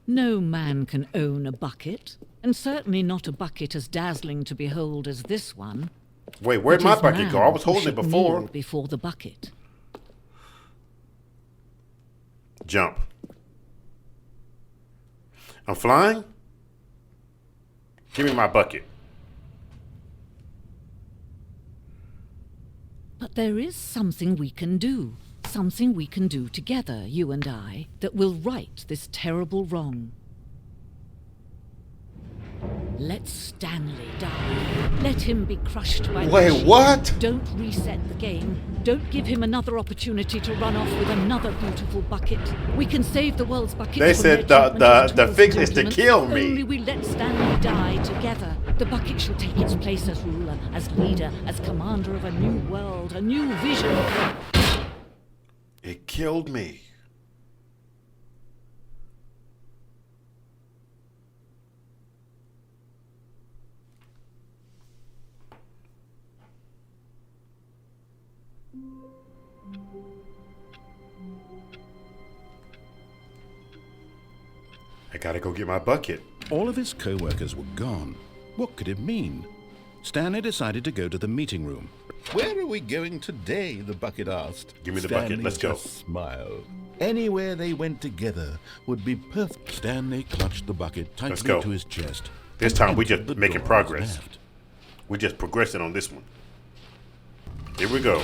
No man can own a bucket, and certainly not a bucket as dazzling to behold as this one. Wait, where'd It my is bucket go? I man was who holding it should before. kneel before the bucket. Jump. I'm flying? Give me my bucket. But there is something we can do. Something we can do together, you and I, that will right this terrible wrong. Let Stanley die. Let him be crushed by the Wait, machine. what? Don't reset the game. Don't give him another opportunity to run off with another beautiful bucket. We can save the world's buckets. They from said their treatment as the tools fix and is to implements. kill me. Only we let Stanley die together. The bucket shall take its place as ruler, as leader, as commander of a new world, a new vision. It killed me. I gotta go get my bucket. All of his co-workers were gone. What could it mean? Stanley decided to go to the meeting room. Where are we going today? The bucket asked. Give me the bucket. Let's go. just smiled. Anywhere they went together would be perfect. Stanley clutched the bucket Let's tightly go. to his chest. This and time we entered just the making doors progress. left. We're just progressing on this one. Here we go.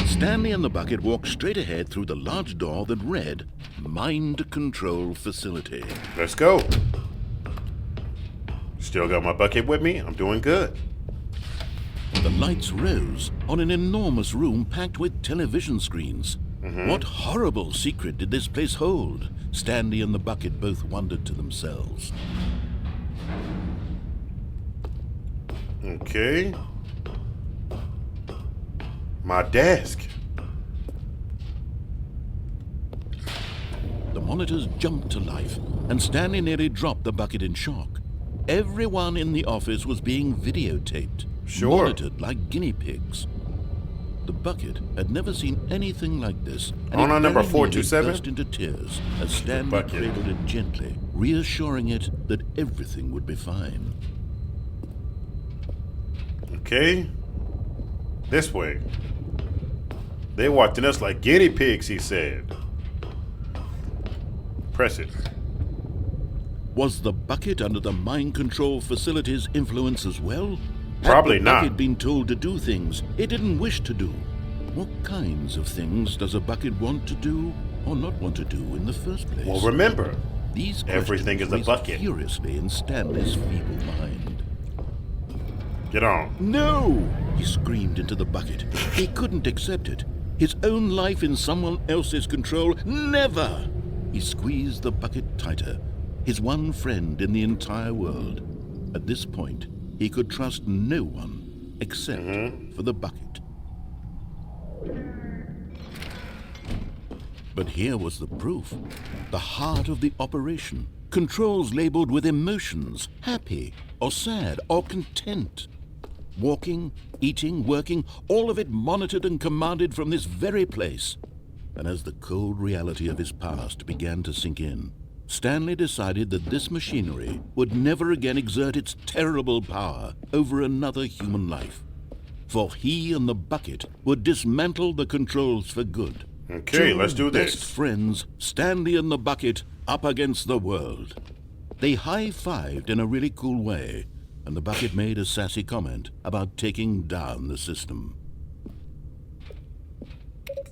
Stanley and the bucket walked straight ahead through the large door that read, Mind Control Facility. Let's go. Still got my bucket with me. I'm doing good. The lights rose on an enormous room packed with television screens. What horrible secret did this place hold? Stanley and the bucket both wondered to themselves. Okay. My desk. The monitors jumped to life, and Stanley nearly dropped the bucket in shock. Everyone in the office was being videotaped, Sure. monitored like guinea pigs. The bucket had never seen anything like this, and On it our number very nearly 427? burst into tears as Stanley bucket. cradled it gently, reassuring it that everything would be fine. Okay. This way. They watching us like guinea pigs, he said. Press it. Was the bucket under the mind control facility's influence as well? Probably Had the not. bucket been told to do things it didn't wish to do? What kinds of things does a bucket want to do or not want to do in the first place? Well, remember, These everything questions is a raced bucket. furiously in Stanley's feeble mind. get on. No! He screamed into the bucket. He couldn't accept it. His own life in someone else's control? Never! He squeezed the bucket tighter. His one friend in the entire world. At this point, he could trust no one except for the bucket. But here was the proof. The heart of the operation. Controls labeled with emotions, happy or sad or content. Walking, eating, working, all of it monitored and commanded from this very place. And as the cold reality of his past began to sink in, Stanley decided that this machinery would never again exert its terrible power over another human life. For he and the bucket would dismantle the controls for good. Okay, let's do Best this. friends, Stanley and the bucket, up against the world. They high-fived in a really cool way, and the bucket made a sassy comment about taking down the system.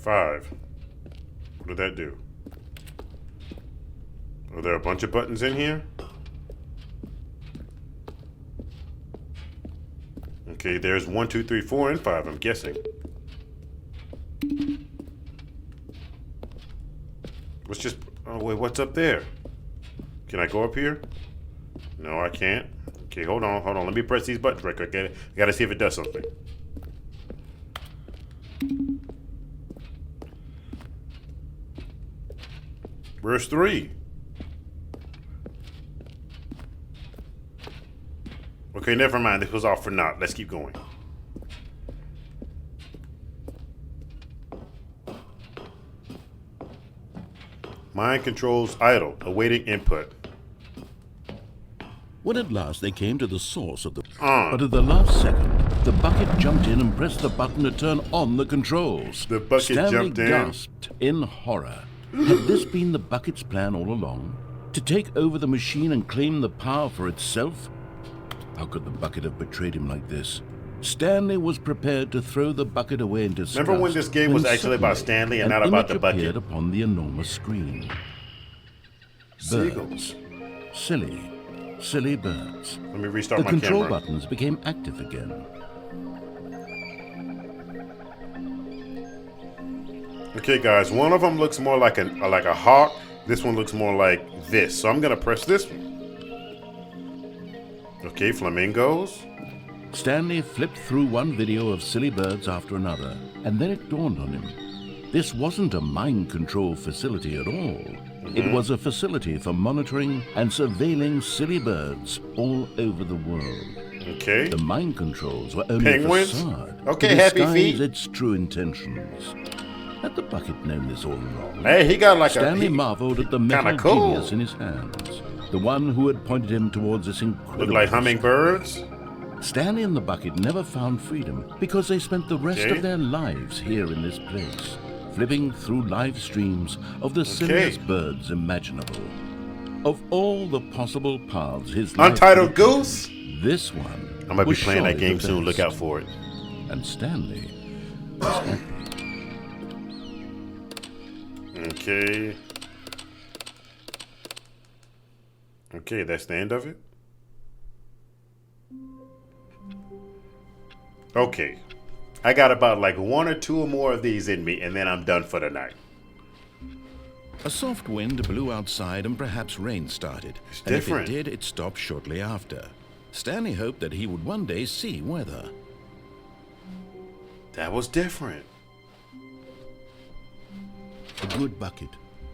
5. What did that do? Are there a bunch of buttons in here? Okay, there's 1, 2, 3, 4, and 5, I'm guessing. Let's just... Oh, wait, what's up there? Can I go up here? No, I can't. Okay, hold on. Let me press these buttons right quick. I gotta see if it does something. Where's 3? Okay, never mind. This was all for naught. Let's keep going. Mind controls idle, awaiting input. When at last they came to the source of the... But at the last second, the bucket jumped in and pressed the button to turn on the controls. The bucket Stanley jumped in? gasped in horror. Had this been the bucket's plan all along? To take over the machine and claim the power for itself? How could the bucket have betrayed him like this? Stanley was prepared to throw the bucket away in disgust. Remember when this game was when actually about suddenly Stanley and an not about image the bucket? appeared upon the enormous screen. Seagulls. Birds. Silly birds. Let me restart The my control camera. buttons became active again. Okay, guys, one of them looks more like a hawk. This one looks more like this. So I'm gonna press this one. Okay, flamingos. Stanley flipped through one video of silly birds after another, and then it dawned on him. This wasn't a mind control facility at all. It was a facility for monitoring and surveilling silly birds all over the world. Okay. The mind controls were only Penguins? a facade Okay, to happy disguise feet. its true intentions. Had the bucket known this all along? Hey, he got like Stanley a marveled at the metal kinda cool. genius in his hands, the one who had pointed him towards this incredible... look like hummingbirds. Stanley and the bucket never found freedom because they spent the rest Okay. of their lives here in this place, flipping through live streams of the silliest birds imaginable. Of all the possible paths his life Untitled could have Goose. taken, this one I'm gonna be was playing that surely game the soon. Look best. out for it. And Stanley was happy. Okay. Okay, that's the end of it. Okay. I got about like 1 or 2 or more of these in me, and then I'm done for the night. A soft wind blew outside and perhaps rain started. It's and different. if it did, it stopped shortly after. Stanley hoped that he would one day see weather. That was different. A good bucket,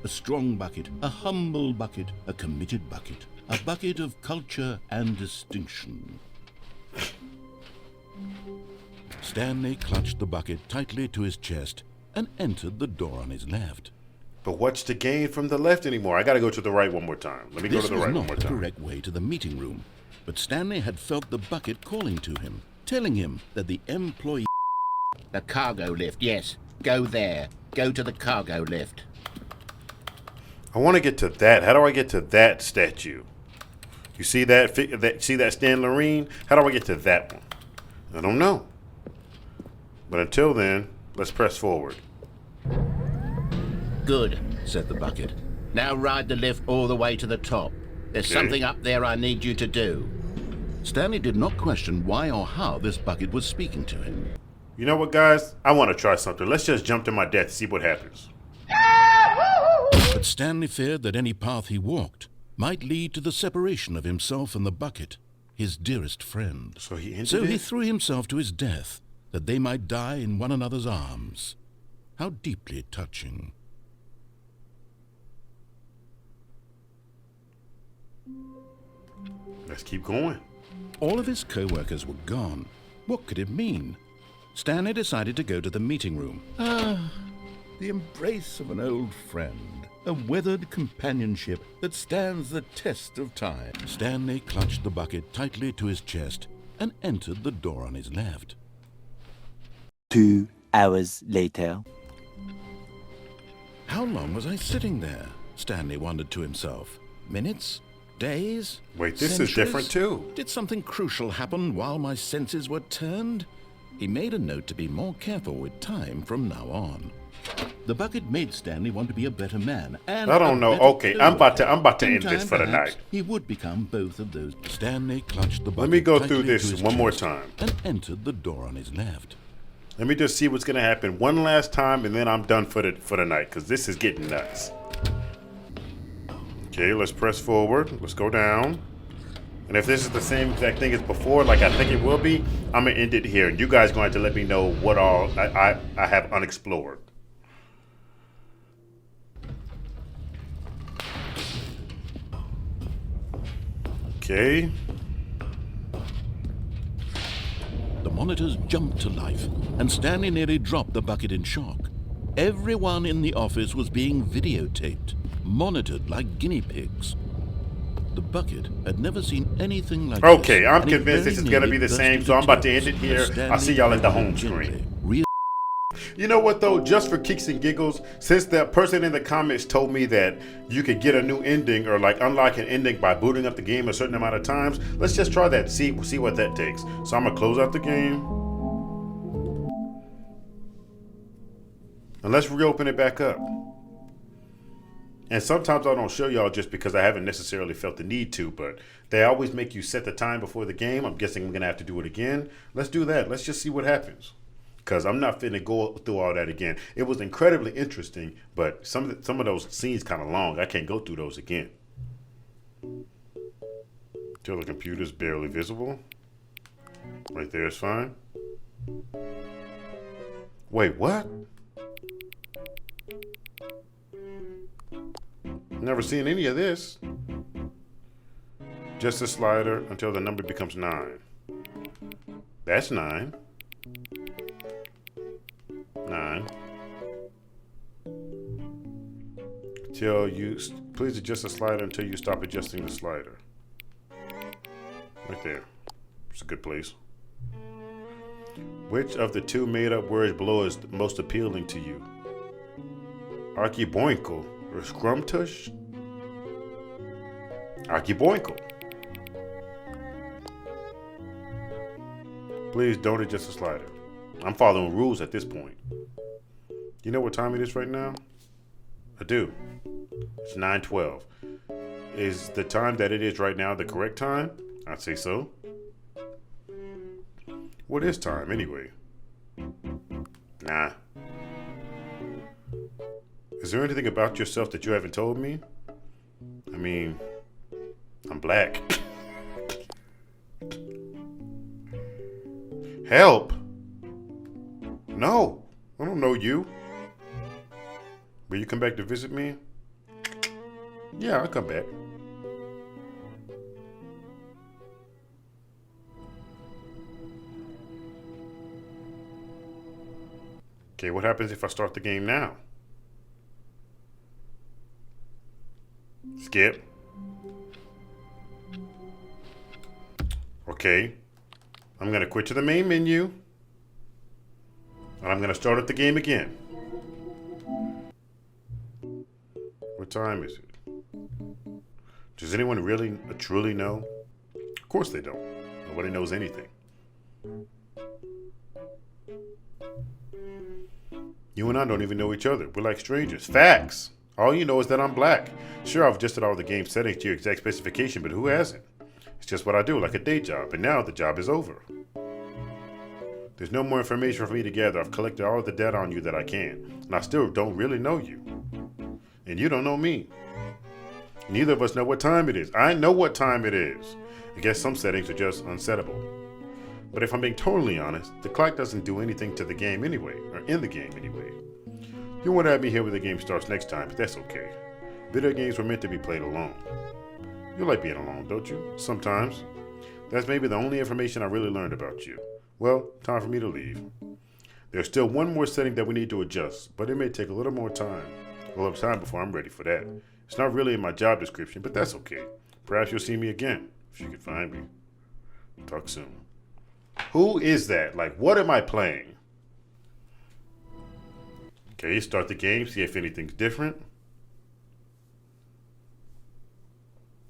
a strong bucket, a humble bucket, a committed bucket, a bucket of culture and distinction. Stanley clutched the bucket tightly to his chest and entered the door on his left. But what's the gain from the left anymore? I gotta go to the right one more time. Let me go This to the was right one not more the time. correct way to the meeting room, but Stanley had felt the bucket calling to him, telling him that the employee... The cargo lift, yes. Go there. Go to the cargo lift. I want to get to that. How do I get to that statue? You see that? See that Stanley? How do I get to that one? I don't know. But until then, let's press forward. Good, said the bucket. Now ride the lift all the way to the top. There's Okay. something up there I need you to do. Stanley did not question why or how this bucket was speaking to him. You know what, guys? I want to try something. Let's just jump to my death, see what happens. But Stanley feared that any path he walked might lead to the separation of himself and the bucket, his dearest friend. So he ended So he it? threw himself to his death, that they might die in one another's arms. How deeply touching. Let's keep going. All of his co-workers were gone. What could it mean? Stanley decided to go to the meeting room. Ah, the embrace of an old friend. A weathered companionship that stands the test of time. Stanley clutched the bucket tightly to his chest and entered the door on his left. 2 hours later. How long was I sitting there? Stanley wondered to himself. Minutes? Days? Wait, this Centuries? is different too. Did something crucial happen while my senses were turned? He made a note to be more careful with time from now on. The bucket made Stanley want to be a better man and I don't a know. better Okay, I'm about to In end this time, for the perhaps, night. He would become both of those. Stanley clutched the bucket. Let me go tightly through to this his one more chest time. and entered the door on his left. Let me just see what's gonna happen one last time, and then I'm done for the night, because this is getting nuts. Okay, let's press forward. Let's go down. And if this is the same exact thing as before, like I think it will be, I'm gonna end it here, and you guys going to have to let me know what all I have unexplored. Okay. The monitors jumped to life, and Stanley nearly dropped the bucket in shock. Everyone in the office was being videotaped, monitored like guinea pigs. The bucket had never seen anything like this. Okay, I'm and it convinced this very is gonna be nearly the burst same, into so I'm about to tears end it here. as Stanley I'll see y'all at the home gently, screen. real You know what though? Just for kicks and giggles, since that person in the comments told me that you could get a new ending or like unlock an ending by booting up the game a certain amount of times, let's just try that. See what that takes. So I'm gonna close out the game. And let's reopen it back up. And sometimes I don't show y'all just because I haven't necessarily felt the need to, but they always make you set the time before the game. I'm guessing I'm gonna have to do it again. Let's do that. Let's just see what happens. Because I'm not finna go through all that again. It was incredibly interesting, but some of those scenes kind of long. I can't go through those again. Till the computer's barely visible. Right there is fine. Wait, what? Never seen any of this. Just a slider until the number becomes 9. That's 9. 9. Please adjust the slider until you stop adjusting the slider. Right there. It's a good place. Which of the two made-up words below is most appealing to you? Archiboinkle or Scrumtush? Archiboinkle. Please don't adjust the slider. I'm following rules at this point. You know what time it is right now? I do. It's 9:12. Is the time that it is right now the correct time? I'd say so. What is time anyway? Nah. Is there anything about yourself that you haven't told me? I mean, I'm black. Help! No, I don't know you. Will you come back to visit me? Yeah, I'll come back. Okay, what happens if I start the game now? Skip. Okay. I'm gonna quit to the main menu. And I'm gonna start up the game again. What time is it? Does anyone really, truly know? Of course they don't. Nobody knows anything. You and I don't even know each other. We're like strangers. Facts. All you know is that I'm black. Sure, I've adjusted all the game settings to your exact specification, but who hasn't? It's just what I do, like a day job, and now the job is over. There's no more information for me to gather. I've collected all the data on you that I can, and I still don't really know you. And you don't know me. Neither of us know what time it is. I know what time it is. I guess some settings are just unsettable. But if I'm being totally honest, the clock doesn't do anything to the game anyway, or in the game anyway. You won't have me here when the game starts next time, but that's okay. Video games were meant to be played alone. You like being alone, don't you? Sometimes. That's maybe the only information I really learned about you. Well, time for me to leave. There's still one more setting that we need to adjust, but it may take a little more time. A little time before I'm ready for that. It's not really in my job description, but that's okay. Perhaps you'll see me again, if you can find me. Talk soon. Who is that? Like, what am I playing? Okay, start the game, see if anything's different.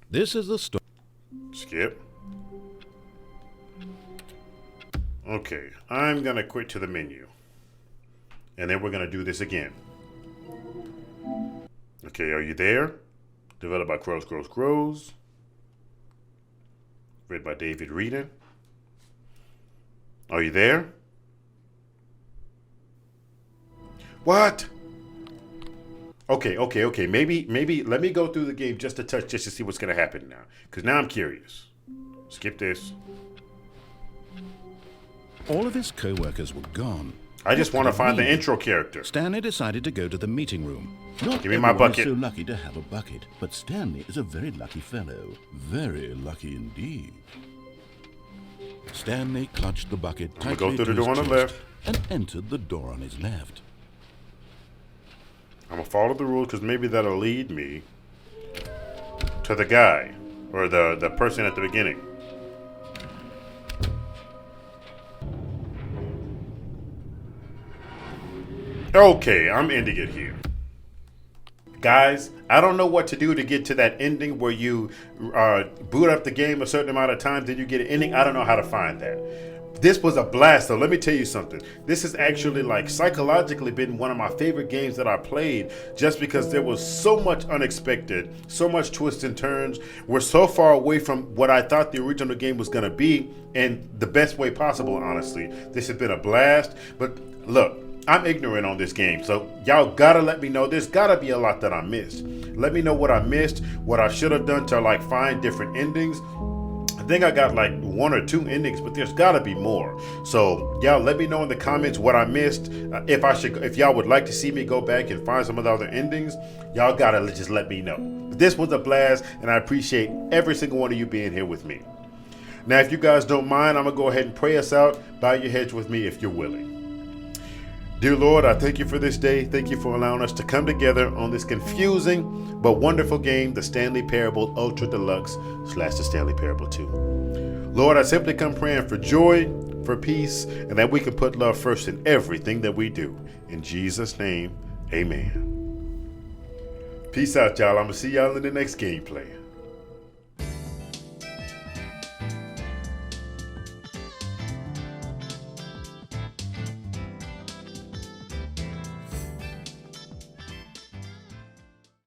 This is the story. Skip. Okay, I'm gonna quit to the menu. And then we're gonna do this again. Okay, are you there? Developed by Crows. Read by David Reedon. Are you there? What? Okay. Maybe let me go through the game just a touch just to see what's gonna happen now. Because now I'm curious. Skip this. All of his co-workers were gone. I just want to find the intro character. Stanley decided to go to the meeting room. Not Give me my everyone bucket. is so lucky to have a bucket, but Stanley is a very lucky fellow. Very lucky indeed. Stanley clutched the bucket I'm gonna tightly go through the to door his on the chest left. and entered the door on his left. I'm gonna follow the rules because maybe that'll lead me to the guy or the person at the beginning. Okay, I'm ending it here. Guys, I don't know what to do to get to that ending where you boot up the game a certain amount of times, then you get an ending. I don't know how to find that. This was a blast, though. Let me tell you something. This has actually, like, psychologically been one of my favorite games that I played just because there was so much unexpected, so much twists and turns. We're so far away from what I thought the original game was going to be in the best way possible, honestly. This has been a blast. But look, I'm ignorant on this game, so y'all gotta let me know. There's gotta be a lot that I missed. Let me know what I missed, what I should have done to, like, find different endings. I think I got like 1 or 2 endings, but there's gotta be more. So y'all let me know in the comments what I missed. If y'all would like to see me go back and find some of the other endings, y'all gotta just let me know. This was a blast, and I appreciate every single one of you being here with me. Now, if you guys don't mind, I'm gonna go ahead and pray us out. Bow your heads with me if you're willing. Dear Lord, I thank you for this day. Thank you for allowing us to come together on this confusing but wonderful game, the Stanley Parable Ultra Deluxe / the Stanley Parable 2. Lord, I simply come praying for joy, for peace, and that we can put love first in everything that we do. In Jesus' name, amen. Peace out, y'all. I'm going to see y'all in the next gameplay.